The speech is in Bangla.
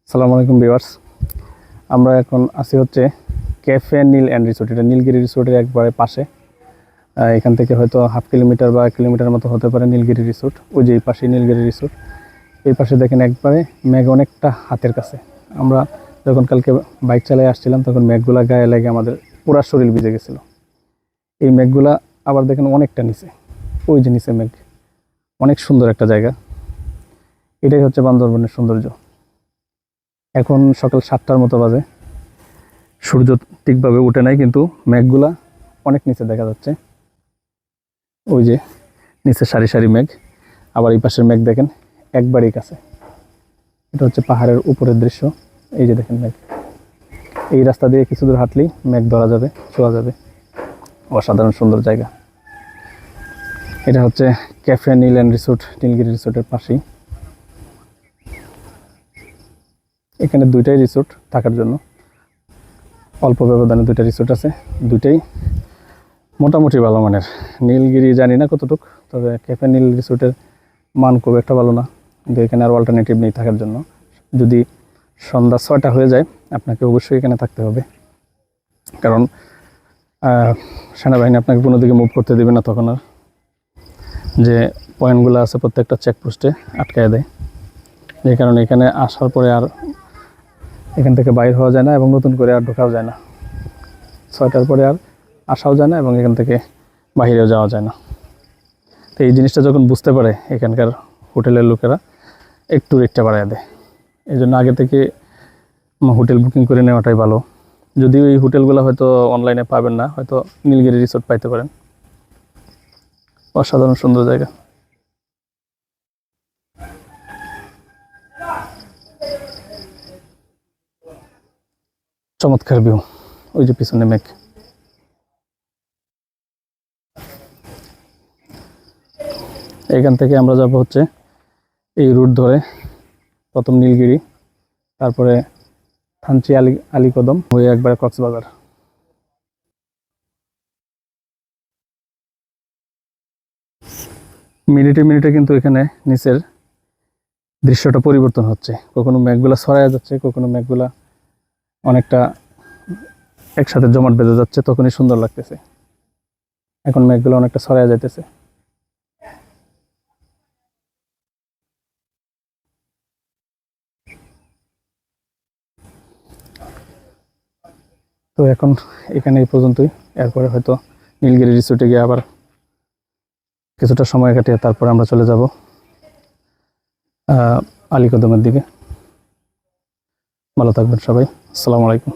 আসসালামু আলাইকুম ভিউয়ার্স। আমরা এখন আছি হচ্ছে ক্যাফে নীল অ্যান্ড রিসোর্ট। এটা নীলগিরি রিসোর্টের একবারে পাশে। এখান থেকে হয়তো হাফ কিলোমিটার বা 1 কিলোমিটার মতো হতে পারে নীলগিরি রিসোর্ট। ওই যে এই পাশে নীলগিরি রিসোর্ট, এই পাশে দেখেন একবারে মেঘ অনেকটা হাতের কাছে। আমরা যখন কালকে বাইক চালিয়ে আসছিলাম তখন মেঘগুলা গায়ে লেগে আমাদের পুরা শরীর ভিজে গেছিলো। এই মেঘগুলা আবার দেখেন অনেকটা নিচে, ওই যে নিচে মেঘ। অনেক সুন্দর একটা জায়গা। এটাই হচ্ছে বান্দরবনের সৌন্দর্য। এখন সকাল 7টার মতো বাজে, সূর্য ঠিকভাবে উঠে নাই, কিন্তু মেঘগুলা অনেক নিচে দেখা যাচ্ছে। ওই যে নিচে সারি সারি মেঘ, আবার এই পাশের মেঘ দেখেন একবারই কাছে। এটা হচ্ছে পাহাড়ের উপরের দৃশ্য। এই যে দেখেন মেঘ, এই রাস্তা দিয়ে কিছু দূর হাঁটলেই মেঘ ধরা যাবে, ছোঁয়া যাবে। অসাধারণ সুন্দর জায়গা। এটা হচ্ছে cafe Neel and resort, Nilgiri রিসোর্টের পাশেই। এখানে দুইটাই রিসোর্ট থাকার জন্য, অল্প ব্যবধানে দুইটা রিসোর্ট আছে। দুইটাই মোটামুটি ভালো মানের। নীলগিরি জানি না কতটুক, তবে ক্যাফে নীল রিসোর্টের মান খুব একটা ভালো না, কিন্তু এখানে আর অল্টারনেটিভ নেই থাকার জন্য। যদি সন্ধ্যা 6টা হয়ে যায় আপনাকে অবশ্যই এখানে থাকতে হবে, কারণ সেনাবাহিনী আপনাকে কোনো দিকে মুভ করতে দেবে না তখন। আর যে পয়েন্টগুলো আছে প্রত্যেকটা চেকপোস্টে আটকায় দেয়, যে কারণে এখানে আসার পরে আর এখান থেকে বাইর হওয়া যায় না এবং নতুন করে আর ঢোকাও যায় না। 6টার পরে আর আসাও যায় না এবং এখান থেকে বাহিরেও যাওয়া যায় না। তো এই জিনিসটা যখন বুঝতে পারে এখানকার হোটেলের লোকেরা একটু রেটটা বাড়ায় দেয়। এই জন্য আগে থেকে হোটেল বুকিং করে নেওয়াটাই ভালো। যদিও এই হোটেলগুলো হয়তো অনলাইনে পাবেন না, হয়তো নীলগিরি রিসোর্ট পাইতে পারেন। অসাধারণ সুন্দর জায়গা। চমৎকার ভিউ। ওই যে পিছনে মেঘ। এখান থেকে আমরা যাব হচ্ছে এই রুট ধরে, প্রথম নীলগিরি, তারপরে থানচি আলীকদম হয়ে একবারে কক্সবাজার। মিনিটে মিনিটে কিন্তু এখানে নিচের দৃশ্যটা পরিবর্তন হচ্ছে। কখনো মেঘগুলা ছড়ায় যাচ্ছে, কখনো মেঘগুলা অনেকটা একসাথে জমাট বেঁধে যাচ্ছে, তখনই সুন্দর লাগতেছে। এখন মেঘগুলো অনেকটা ছড়ায় যাইতেছে। তো এখন এখানে এই পর্যন্তই। এরপরে হয়তো নীলগিরি রিসোর্টে গিয়ে আবার কিছুটা সময় কাটিয়ে তারপরে আমরা চলে যাব আলীকদমের দিকে। ভালো থাকবেন সবাই। আসসালামু আলাইকুম।